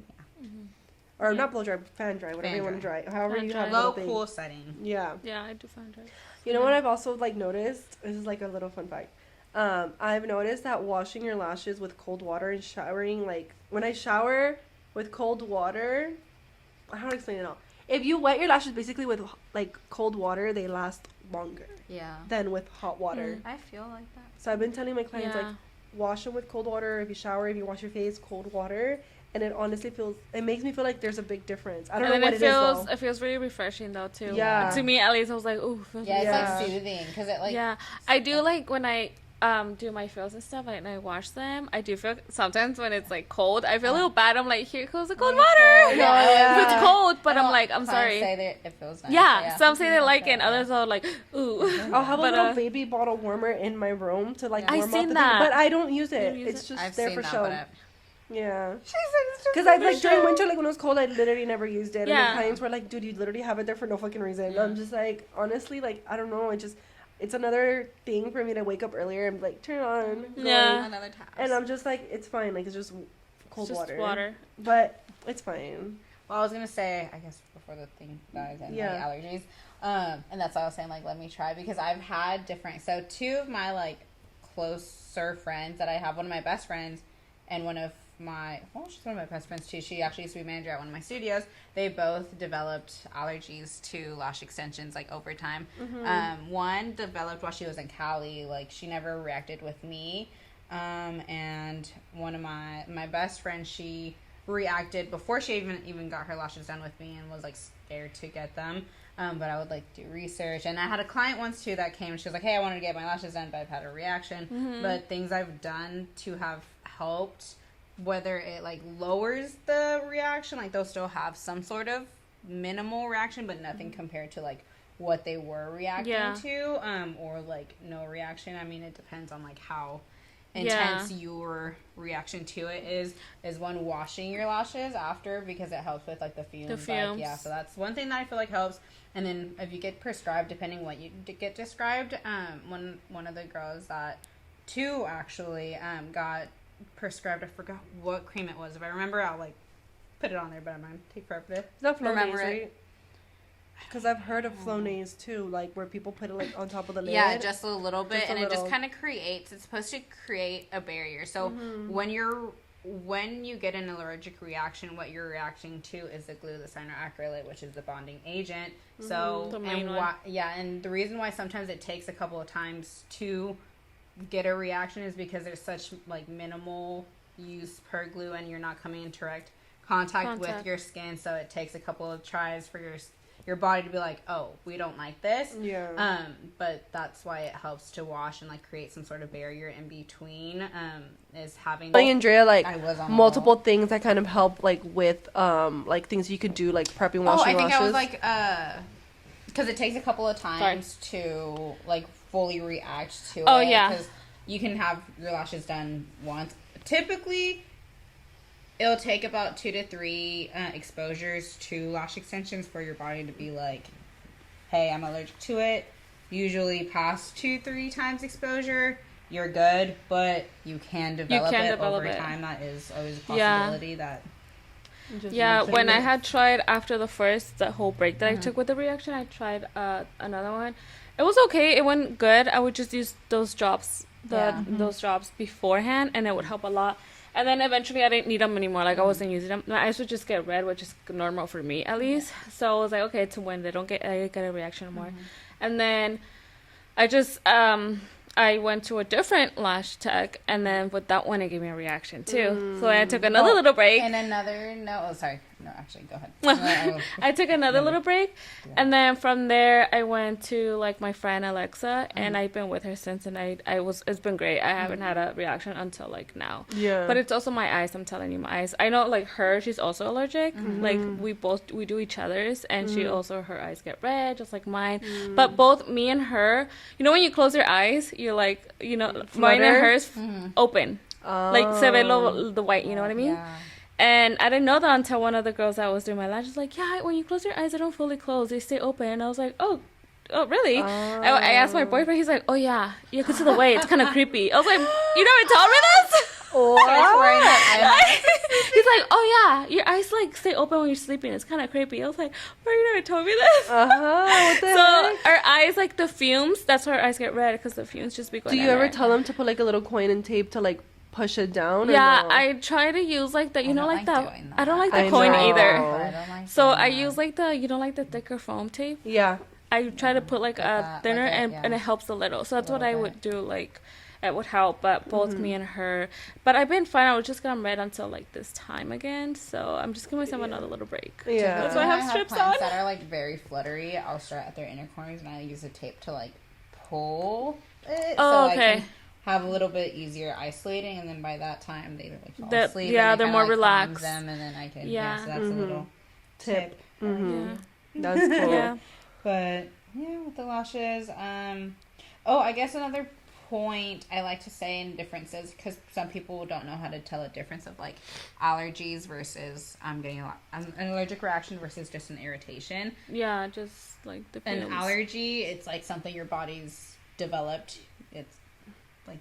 or not blow dry, fan dry, whatever you want to dry. However you have low cool setting. Yeah, I do fan dry. You know what I've also like noticed? This is like a little fun fact. I've noticed that washing your lashes with cold water and showering, like, when I shower with cold water, I don't explain it all. If you wet your lashes basically with, like, cold water, they last longer than with hot water. I feel like that. So I've been telling my clients, like, wash them with cold water. If you shower, if you wash your face, cold water. And it honestly makes me feel like there's a big difference. I don't know what it is, though. It feels really refreshing, though, too. Yeah. To me, at least, I was like, ooh. It's like soothing, because it, like... Yeah. I do, like, when I... do my frills and stuff, and I wash them, I do feel sometimes when it's like cold, I feel a little bad. I'm like, here goes the cold water. It's cold, but I'm like, I'm sorry. Say that it feels nice. Yeah, some say they like it, and others are like, ooh. I'll have a little baby bottle warmer in my room to like warm up the thing, but I don't use it. It's just there for show. Yeah. Because I like during winter, like when it was cold, I literally never used it. And the clients were like, dude, you literally have it there for no fucking reason. I'm just like, honestly, like, I don't know. It's another thing for me to wake up earlier and like turn on. Another task. And I'm just like, it's fine. Like, it's just cold water. But it's fine. Well, I was going to say, I guess before the thing dies and like allergies. And that's why I was saying, like, let me try. Because I've had so two of my like closer friends that I have, one of my best friends and she's one of my best friends too. She actually used to be manager at one of my studios. They both developed allergies to lash extensions like over time. One developed while she was in Cali. Like, she never reacted with me. And one of my best friends, she reacted before she even got her lashes done with me and was like scared to get them. But I would like do research, and I had a client once too that came and she was like, hey, I wanted to get my lashes done, but I've had a reaction. But things I've done to have helped, whether it like lowers the reaction, like they'll still have some sort of minimal reaction, but nothing compared to like what they were reacting to, or like no reaction. I mean, it depends on like how intense your reaction to it is one, washing your lashes after, because it helps with like the fumes. Like, so that's one thing that I feel like helps. And then if you get prescribed, depending what you get prescribed, one of the girls that two actually got prescribed, I forgot what cream it was. If I remember, I'll like put it on there, but I'm gonna take forever to remember it. Right? Because I've heard of Flonase too, like where people put it like on top of the lid. Yeah, just a little bit, and it just kind of creates. It's supposed to create a barrier. So when you get an allergic reaction, what you're reacting to is the glue, the cyanoacrylate, which is the bonding agent. So and the reason why sometimes it takes a couple of times to get a reaction is because there's such like minimal use per glue, and you're not coming in direct contact with your skin, so it takes a couple of tries for your body to be like, oh, we don't like this. But that's why it helps to wash and like create some sort of barrier in between, is having Andrea like multiple things that kind of help like with like things you could do like prepping washing lashes. I was like because it takes a couple of times to like fully react to it. Because you can have your lashes done once. Typically, it'll take about 2 to 3 exposures to lash extensions for your body to be like, hey, I'm allergic to it. Usually past 2-3 times exposure, you're good, but you can develop it over time. That is always a possibility that Yeah, when I had tried after the whole break that I took with the reaction, I tried another one. It was okay. It went good. I would just use those drops, those drops beforehand, and it would help a lot. And then eventually I didn't need them anymore. Like, I wasn't using them. My eyes would just get red, which is normal for me, at least. So I was like, okay, to when I get a reaction more. And then I just I went to a different lash tech, and then with that one, it gave me a reaction too. So I took another little break. And go ahead. I took another little break, and then from there, I went to like my friend Alexa, and I've been with her since, and it's been great. I haven't had a reaction until like now. Yeah. But it's also my eyes. I'm telling you, my eyes. I know like she's also allergic. Like we do each other's, and she also, her eyes get red, just like mine. But both me and her, you know, when you close your eyes, you're like, you know, mine and hers open. Like se ve the white, you know what I mean? Yeah. And I didn't know that until one of the girls that was doing my lashes like, yeah, when you close your eyes, they don't fully close, they stay open. And I was like, oh really? I asked my boyfriend, he's like, oh yeah, you can see the way, it's kind of creepy. I was like, you never told me this? He's like, oh yeah, your eyes like stay open when you're sleeping, it's kind of creepy. I was like, bro, you never told me this. What the heck? Our eyes, like the fumes, that's why our eyes get red, because the fumes just be going. Do you ever tell them to put like a little coin and tape to like push it down? Yeah, no? I try to use like the, you know, like that. I don't like the coin either. I don't like so I use like the, you know, like the thicker foam tape. Yeah. I try to put like a thinner, and it helps a little. So that's what I would do. Like, it would help. But both me and her. But I've been fine. I was just gonna red until like this time again. So I'm just giving myself another little break. Yeah. That's why I have strips on. That are like very fluttery. I'll start at their inner corners, and I use a tape to like pull it. Oh, okay. I can have a little bit easier isolating, and then by that time they like fall asleep. Yeah, they're more like relaxed. Them, and then I can. Yeah. So that's a little tip. Yeah. That's cool. Yeah. But yeah, with the lashes. I guess another point I like to say in differences, because some people don't know how to tell a difference of like allergies versus an allergic reaction versus just an irritation. Yeah, just like the an allergy, it's like something your body's developed. It's like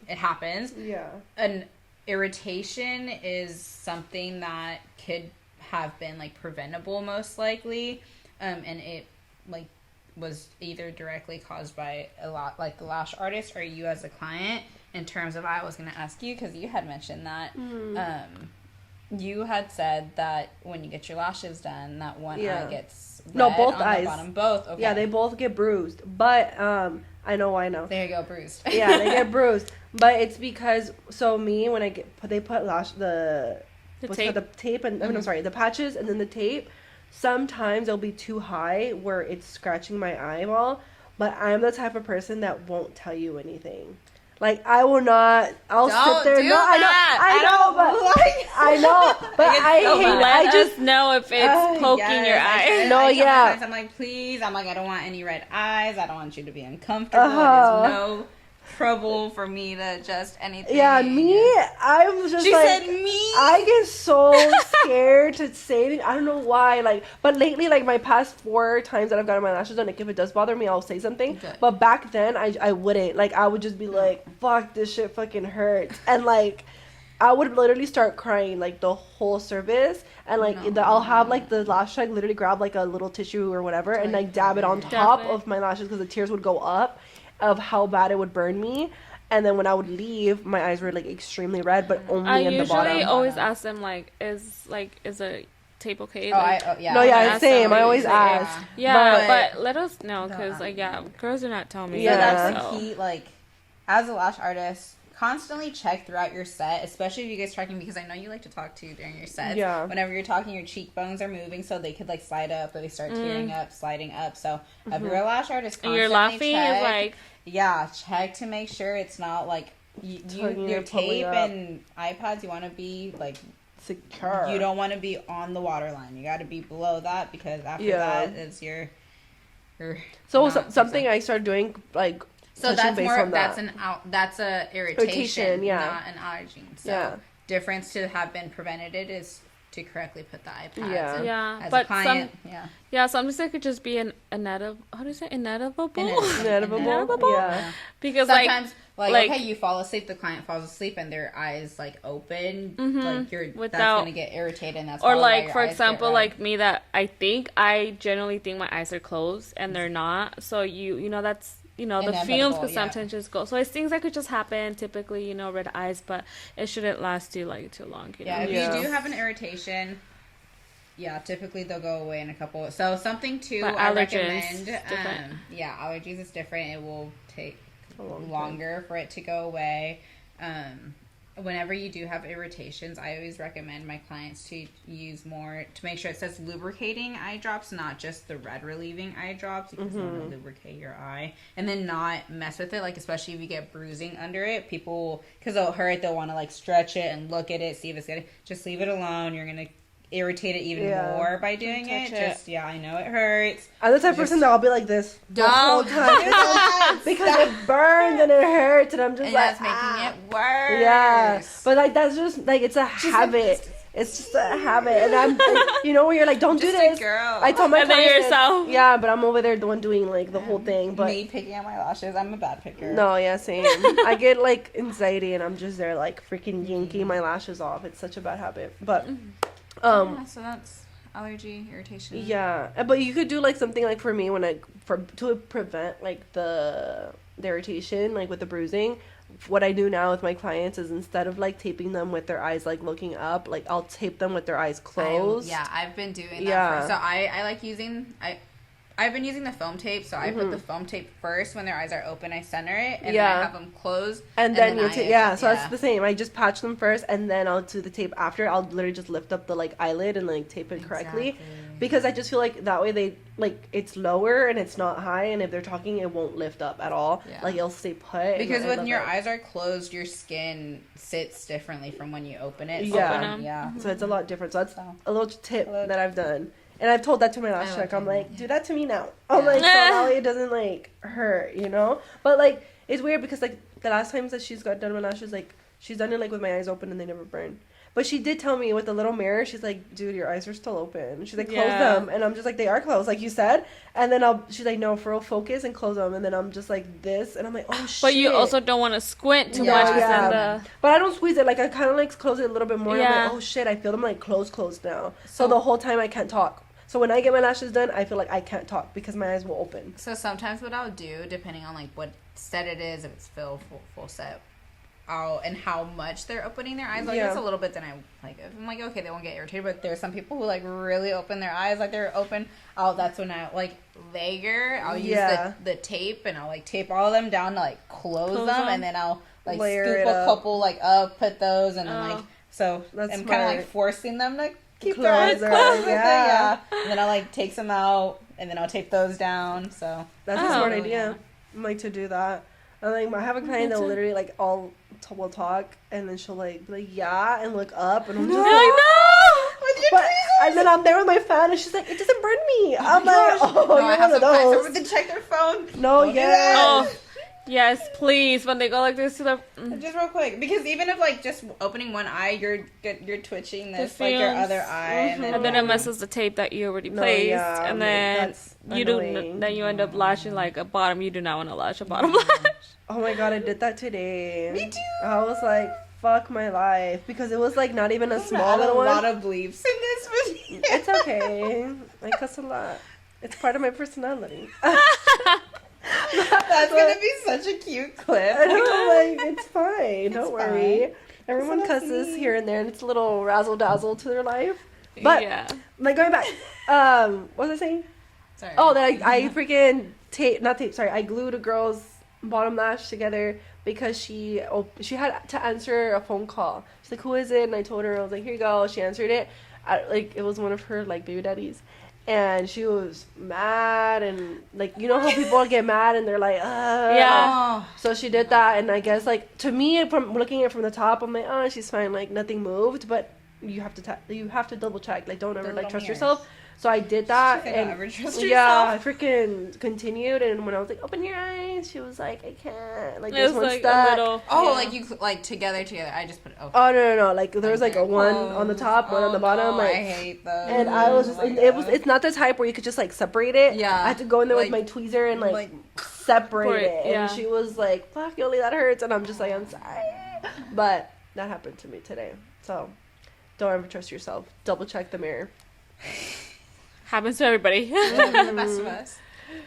it happens. Yeah. An irritation is something that could have been like preventable most likely, and it like was either directly caused by a lot like the lash artist or you as a client. In terms of, I was going to ask you, because you had mentioned that you had said that when you get your lashes done, that one eye gets red. No, both on eyes. The bottom, both. Okay. Yeah, they both get bruised, but I know why now. There you go, bruised. Yeah, they get bruised, but it's because me when they put the tape, the tape, and I'm sorry, the patches, and then the tape. Sometimes it'll be too high where it's scratching my eyeball, but I'm the type of person that won't tell you anything. Like, I will not. I'll sit there. No, I know, but I just know if it's poking your eye. No, yeah. I'm like, please. I'm like, I don't want any red eyes. I don't want you to be uncomfortable. There's no trouble for me to just anything. Yeah, I'm just she said me. I get so scared to say anything. I don't know why. Like, but lately, like my past 4 times that I've gotten my lashes done, like if it does bother me, I'll say something. Good. But back then, I wouldn't. Like, I would just be like, "Fuck, this shit fucking hurts," and like, I would literally start crying like the whole service, and like I'll have like the lash tech literally grab like a little tissue or whatever, and like dab it on top of my lashes because the tears would go up of how bad it would burn me. And then when I would leave, my eyes were like extremely red, but only in the bottom. I usually always ask them like, is a tape okay? Same. I always ask. Yeah, but let us know, because like girls do not tell me. Yeah, that's the key. Like, as a lash artist, constantly check throughout your set, especially if you guys talking, because I know you like to talk to during your sets. Yeah. Whenever you're talking, your cheekbones are moving, so they could like slide up, or they start tearing up, sliding up. So if you're a lash artist, and you're laughing, check, like check to make sure it's not like your tape and iPads. You want to be like secure. You don't want to be on the waterline. You got to be below that, because after that is your. So something I started doing like. So that's more. That's a irritation, not an allergy. So difference to have been prevented is to correctly put the iPads. Yeah. As but a client, sometimes it could just be an inedible. How do you say inedible? Inedible. Yeah. Because sometimes Like, okay, you fall asleep, the client falls asleep, and their eyes like open, like that's gonna get irritated. And that's or like for example, like me, that I generally think my eyes are closed and they're not. So you know that's the fumes could sometimes just go. So it's things that could just happen. Typically, red eyes, but it shouldn't last too long. If you do have an irritation. Yeah, typically they'll go away in a couple. So something too, I recommend. Allergies is different. It will take longer for it to go away. Whenever you do have irritations, I always recommend my clients to use more, to make sure it says lubricating eye drops, not just the red relieving eye drops, because you want to lubricate your eye. And then not mess with it, like especially if you get bruising under it. People, because it'll hurt, they'll want to like stretch it and look at it, see if it's good. Just leave it alone. You're going to irritate it even more by doing it. I know it hurts. I'm the type of person that I'll be like this the whole time because it burns and it hurts, and I'm just that's making it worse. Yeah, but like that's just like it's a habit. It's just a habit, and I'm like, when you're like, don't do this. Girl. I told my clients, yourself. Yeah, but I'm over there the one doing like the whole thing. But me picking out my lashes, I'm a bad picker. No, yeah, same. I get like anxiety, and I'm just there like freaking yanking my lashes off. It's such a bad habit, but. So that's allergy, irritation. Yeah, but you could do like something like for me to prevent like the irritation, like with the bruising. What I do now with my clients is instead of like taping them with their eyes like looking up, like I'll tape them with their eyes closed. I've been doing that. So I like using I've been using the foam tape, so I put the foam tape first when their eyes are open. I center it, and then I have them closed. And then you tape, so that's the same. I just patch them first, and then I'll do the tape after. I'll literally just lift up the, like, eyelid and, like, tape it correctly. Because I just feel like that way they, like, it's lower and it's not high, and if they're talking, it won't lift up at all. Yeah. Like, it'll stay put. Because when your eyes are closed, your skin sits differently from when you open it. So it's a lot different. So that's a little tip that I've done. And I've told that to my lash tech. I'm like, do that to me now. I'm like, so that way it doesn't, like, hurt, But, like, it's weird because, like, the last times that she's got done my lashes, like, she's done it, like, with my eyes open and they never burn. But she did tell me with the little mirror, she's like, dude, your eyes are still open. She's like, close them. And I'm just like, they are closed, like you said. And then she's like, no, for real, focus and close them. And then I'm just like this. And I'm like, oh, shit. But you also don't want to squint too much. But I don't squeeze it. Like, I kind of, like, close it a little bit more. And I'm like, oh, shit, I feel them, like, closed now. So the whole time I can't talk. So when I get my lashes done, I feel like I can't talk because my eyes will open. So sometimes what I'll do, depending on, like, what set it is, if it's full set, and how much they're opening their eyes. Like, it's a little bit, then I'm like, okay, they won't get irritated. But there's some people who, like, really open their eyes, like, they're open. That's when I, like, layer. I'll use the tape, and I'll, like, tape all of them down to, like, close them. And then I'll, like, scoop a couple, like, up, put those, and then, like, so I'm kind of, like, forcing them to keep their eyes closed. And then I'll, like, take some out, and then I'll tape those down. So that's a smart idea. I'm like, to do that. And, like, I have a client that literally, like, will talk, and then she'll, like, be like, yeah, and look up, and I'm just like, no! With your tweezers! And then I'm there with my fan, and she's like, it doesn't burn me. I'm like, you're I have some clients over to check their phone. No, yes, please. When they go like this to the just real quick, because even if, like, just opening one eye, you're twitching this, like, your other eye, and then it messes the tape that you already placed, and then you end up lashing like a bottom. You do not want to lash a bottom lash. Oh my god, I did that today. Me too. I was like, fuck my life, because it was like not even a small little one. A lot of bleeps in this video. It's okay. I cuss a lot. It's part of my personality. That's gonna be such a cute clip. I know, like, it's fine. Don't worry. Everyone cusses here and there, and it's a little razzle dazzle to their life. But like, going back, what was I saying? Sorry. Oh, that I freaking I glued a girl's bottom lash together because she had to answer a phone call. She's like, who is it? And I told her, I was like, here you go. She answered it. It was one of her, like, baby daddies. And she was mad, and, like, you know how people get mad and they're like, So she did that, and I guess, like, to me, from looking at it from the top, I'm like, oh, she's fine, like, nothing moved, but you have to double check, like, don't ever, like, trust yourself. So I did that, and I freaking continued, and when I was like, open your eyes, she was like, I can't, like, there's one like stuck. Like, you, like, together, I just put it over. Oh, no, like, there was, like, a one on the top, one on the bottom, like, I hate those. And I was just, it's not the type where you could just, like, separate it. I had to go in there with my tweezer and, like separate it. Yeah. And she was like, fuck, Yoli, that hurts. And I'm just like, I'm sorry. But that happened to me today. So don't ever trust yourself. Double check the mirror. Happens to everybody. The best of us.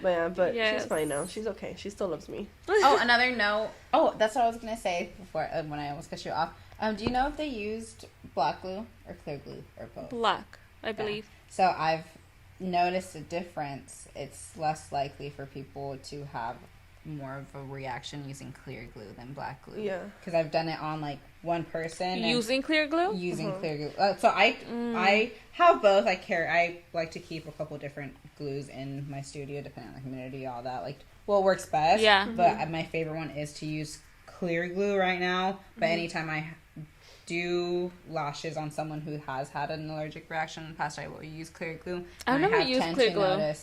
But she's fine now. She's okay. She still loves me. Oh, another note. Oh, that's what I was going to say before when I almost cut you off. Do you know if they used black glue or clear glue or both? Black, I believe. So I've noticed a difference. It's less likely for people to have more of a reaction using clear glue than black glue. Yeah. Because I've done it on like one person. Using clear glue? Using clear glue. So I have both. I like to keep a couple different glues in my studio depending on the humidity, all that. Like, what works best. Yeah. But my favorite one is to use clear glue right now. But anytime I do lashes on someone who has had an allergic reaction in the past, I will use clear glue. I've never used clear glue.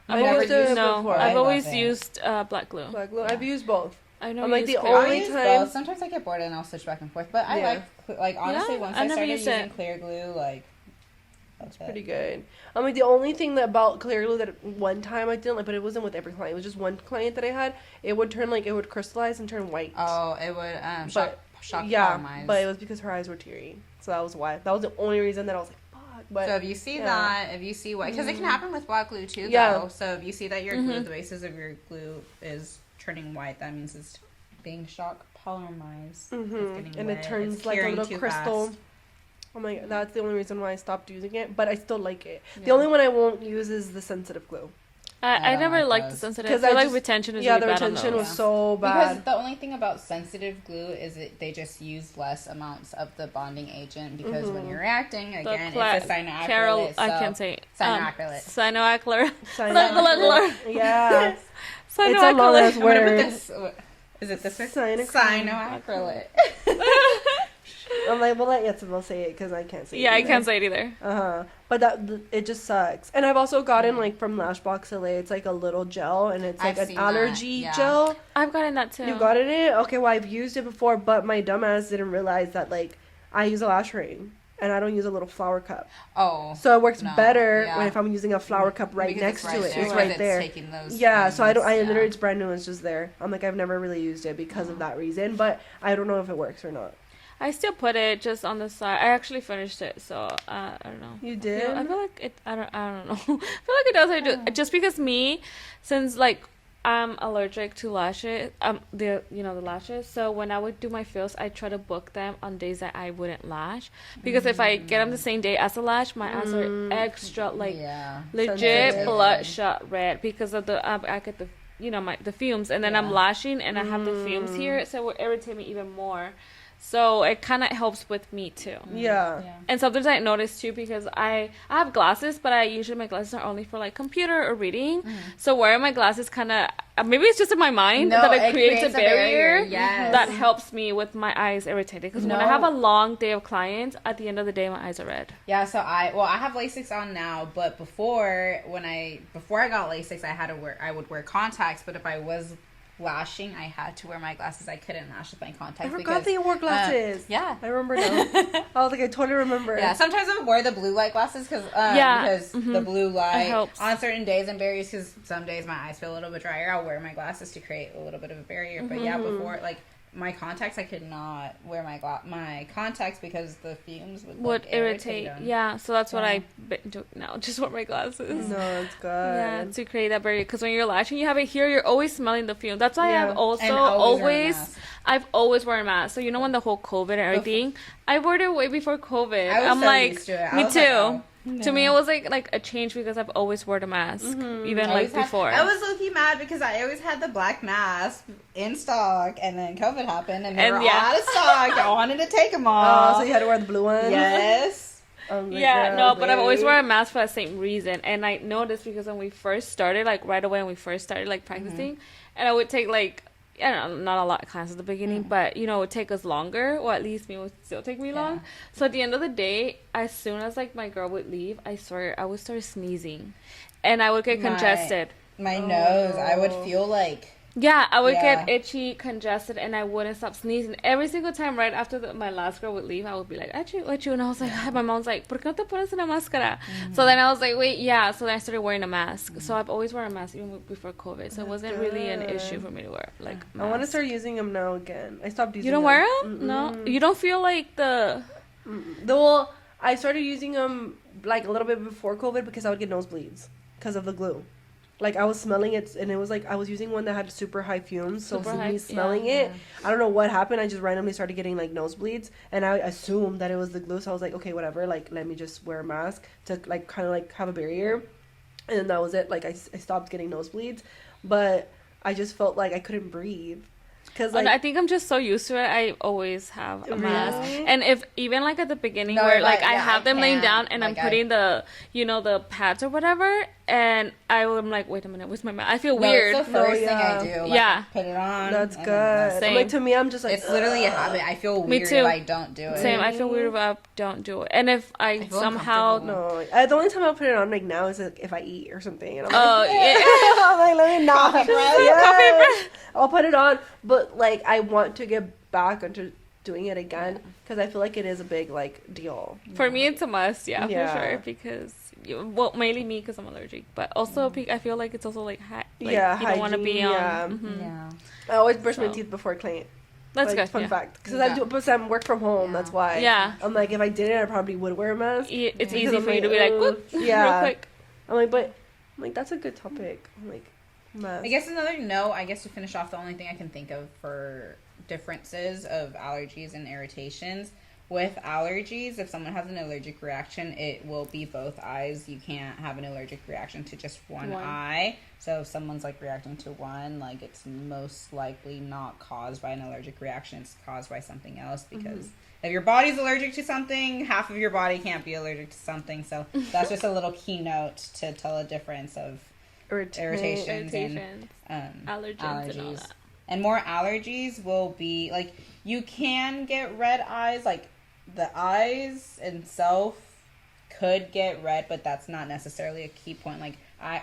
I've always used black glue. Black glue. I've used both. I know. I'm like the clear only glue. time. Sometimes I get bored and I'll switch back and forth. But I like honestly once I started using clear glue, like that's pretty good. I'm like the only thing about clear glue that one time I didn't like, but it wasn't with every client. It was just one client that I had. It would turn it would crystallize and turn white. Oh, it would shock yeah, my eyes. but it was because her eyes were teary. So that was why. That was the only reason that I was like, fuck. But so if you see that, if you see white, because it can happen with black glue too. Yeah. Though. So if you see that your glue, the basis of your glue is turning white, that means it's being shock polymerized. And it turns like a little crystal. Fast. Oh my god, that's the only reason why I stopped using it, but I still like it. Yeah. The only one I won't use is the sensitive glue. I never liked the sensitive. Because I feel like retention is really bad. The retention was so bad. Because the only thing about sensitive glue is that they just use less amounts of the bonding agent. Because when you're reacting, again, it's a cyanoacrylate. I can't say cyanoacrylate. Cyanoacrylate. Yeah. It's a long ass word. Is it this one? Cyanoacrylate. I'm like, we'll let Yetsubo say it because I can't say it. Yeah, I can't say it either. But it just sucks. And I've also gotten like from Lashbox LA, it's like a little gel and it's like an allergy gel. I've gotten that too. You gotten it? Okay, well I've used it before, but my dumbass didn't realize that like I use a lash ring and I don't use a little flower cup. Oh. So it works better when if I'm using a flower cup right next to it. It's right there. Yeah, so I literally it's brand new, it's just there. I'm like I've never really used it because of that reason, but I don't know if it works or not. I still put it just on the side. I actually finished it, so I don't know. You did? I feel like it. I don't know. I feel like it does. I do just because since like I'm allergic to lashes. The lashes. So when I would do my fills, I try to book them on days that I wouldn't lash because if I get them the same day as a lash, my eyes are extra legit bloodshot red because of the I get the the fumes and then I'm lashing and I have the fumes here, so it will irritate me even more. So it kind of helps with me too. Yeah. And sometimes I notice too because I have glasses, but my glasses are only for like computer or reading. So wearing my glasses kind of maybe it's just in my mind that it creates a barrier that helps me with my eyes irritated. Because when I have a long day of clients, at the end of the day my eyes are red. Yeah. So I have LASIK on now, but before I got LASIK, I would wear contacts. But if I was lashing, I had to wear my glasses. I couldn't lash with my contacts. I forgot that you wore glasses. Yeah, I remember now. I was like, I totally remember. Yeah, sometimes I would wear the blue light glasses because the blue light on certain days and barriers. Because some days my eyes feel a little bit drier, I'll wear my glasses to create a little bit of a barrier. But before my contacts, I could not wear my contacts because the fumes would irritate them. Yeah, so that's what I do now. Just wear my glasses. No, it's good. Yeah, to create that barrier. Because when you're lashing, you have it here. You're always smelling the fume. That's why I've always worn a mask. So when the whole COVID and everything, I wore it way before COVID. I'm like, used to it. Me too. No. To me, it was like a change because I've always worn a mask, even before. I was low-key mad because I always had the black mask in stock, and then COVID happened, and they were all out of stock. I wanted to take them all. Oh, so you had to wear the blue one? Yes. But I've always worn a mask for the same reason. And I noticed because when we first started, right away when we first started practicing, and I would take I don't know, not a lot of classes at the beginning, but it would take us longer, or at least it would still take me long. So at the end of the day, as soon as my girl would leave, I swear I would start sneezing, and I would get congested. My nose, I would feel Yeah, I would get itchy, congested, and I wouldn't stop sneezing. Every single time right after my last girl would leave, I would be like, achoo, achoo. And I was like, my mom's like, ¿por qué no te pones una máscara? So then I was like, wait, yeah. So then I started wearing a mask. So I've always worn a mask even before COVID. So it wasn't really an issue for me to wear, like, mask. I want to start using them now again. I stopped using them. You don't wear them? No? You don't feel like Well, I started using them, like, a little bit before COVID because I would get nosebleeds because of the glue. Like, I was smelling it, and it was like I was using one that had super high fumes. So me smelling it, I don't know what happened. I just randomly started getting, like, nosebleeds, and I assumed that it was the glue. So I was like, okay, whatever. Like, let me just wear a mask to, like, kind of, like, have a barrier. And then that was it. Like, I stopped getting nosebleeds. But I just felt like I couldn't breathe. Cause, like, I think I'm just so used to it. I always have a mask, and if even like at the beginning No, where like, like I have them laying down and I'm putting the the pads or whatever, and I'm like, wait a minute, where's my mask? I feel weird. It's the first thing I do. Like, I put it on. That's good. Like, to me, I'm just like, it's literally a habit. I feel weird if I don't do it. Same. I feel weird if I don't do it, and if I somehow the only time I put it on like now is like if I eat or something. And I'm like, I'm like, let me not. Coffee breath. I'll put it on, but like I want to get back into doing it again because I feel like it is a big like deal. For me, it's a must. Yeah, for sure. Because mainly me because I'm allergic, but also I feel like it's also like you don't want to be on. I always brush my teeth before client. That's like, good. Fun fact, because I do, but I'm work from home. That's why. Yeah. I'm like, if I didn't, I probably would wear a mask. It's easy for you to be like, whoop, real quick. I'm like, that's a good topic. I'm like, mask. I guess another note. I guess to finish off, the only thing I can think of for differences of allergies and irritations. With allergies, if someone has an allergic reaction, it will be both eyes. You can't have an allergic reaction to just one eye. So if someone's like reacting to one, like it's most likely not caused by an allergic reaction. It's caused by something else because if your body's allergic to something, half of your body can't be allergic to something. So that's just a little keynote to tell a difference of irritations and allergies. And more allergies will be like you can get red eyes, like the eyes itself could get red, but that's not necessarily a key point. Like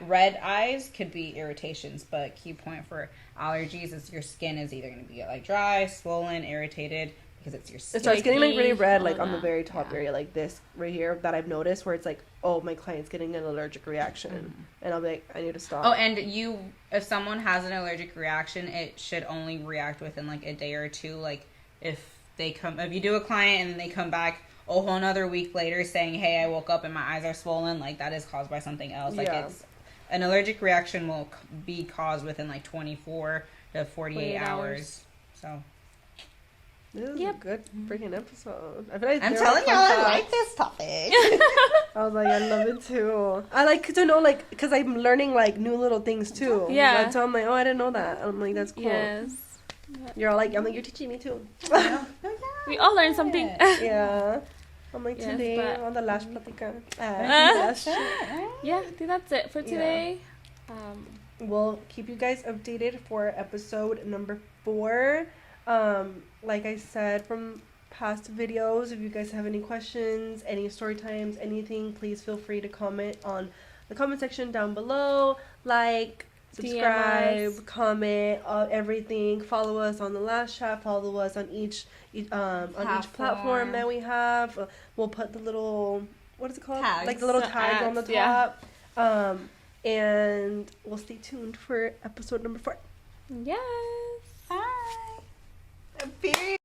red eyes could be irritations, but key point for allergies is your skin is either going to be like dry, swollen, irritated because it's your skin. So it's getting like really red, like on the very top area, like this right here that I've noticed, where it's like, oh, my client's getting an allergic reaction, and I'll be like, I need to stop. Oh, and if someone has an allergic reaction, it should only react within like a day or two. Like if you do a client and then they come back a whole another week later saying, hey, I woke up and my eyes are swollen, like that is caused by something else. Like it's an allergic reaction will be caused within like 24 to 48 hours. So this is a good freaking episode. I feel like I'm telling y'all, I like this topic. I was like, I love it too. I like to know, like, because I'm learning like new little things too. Yeah. Like, so I'm like, oh, I didn't know that. I'm like, that's cool. Yes. You're all like, I'm like, you're teaching me too. We all learn something. Yeah. I'm like, today on the Lash Platica. Yeah, I think that's it for today. We'll keep you guys updated for episode number 4. Like I said from past videos, if you guys have any questions, any story times, anything, please feel free to comment on the comment section down below. Like, subscribe, comment, everything. Follow us on the Lash chat. Follow us on each platform that we have. We'll put the little, what is it called? Tags. Like the little tags on the top. And we'll stay tuned for episode number 4. Yes. Bye. Period.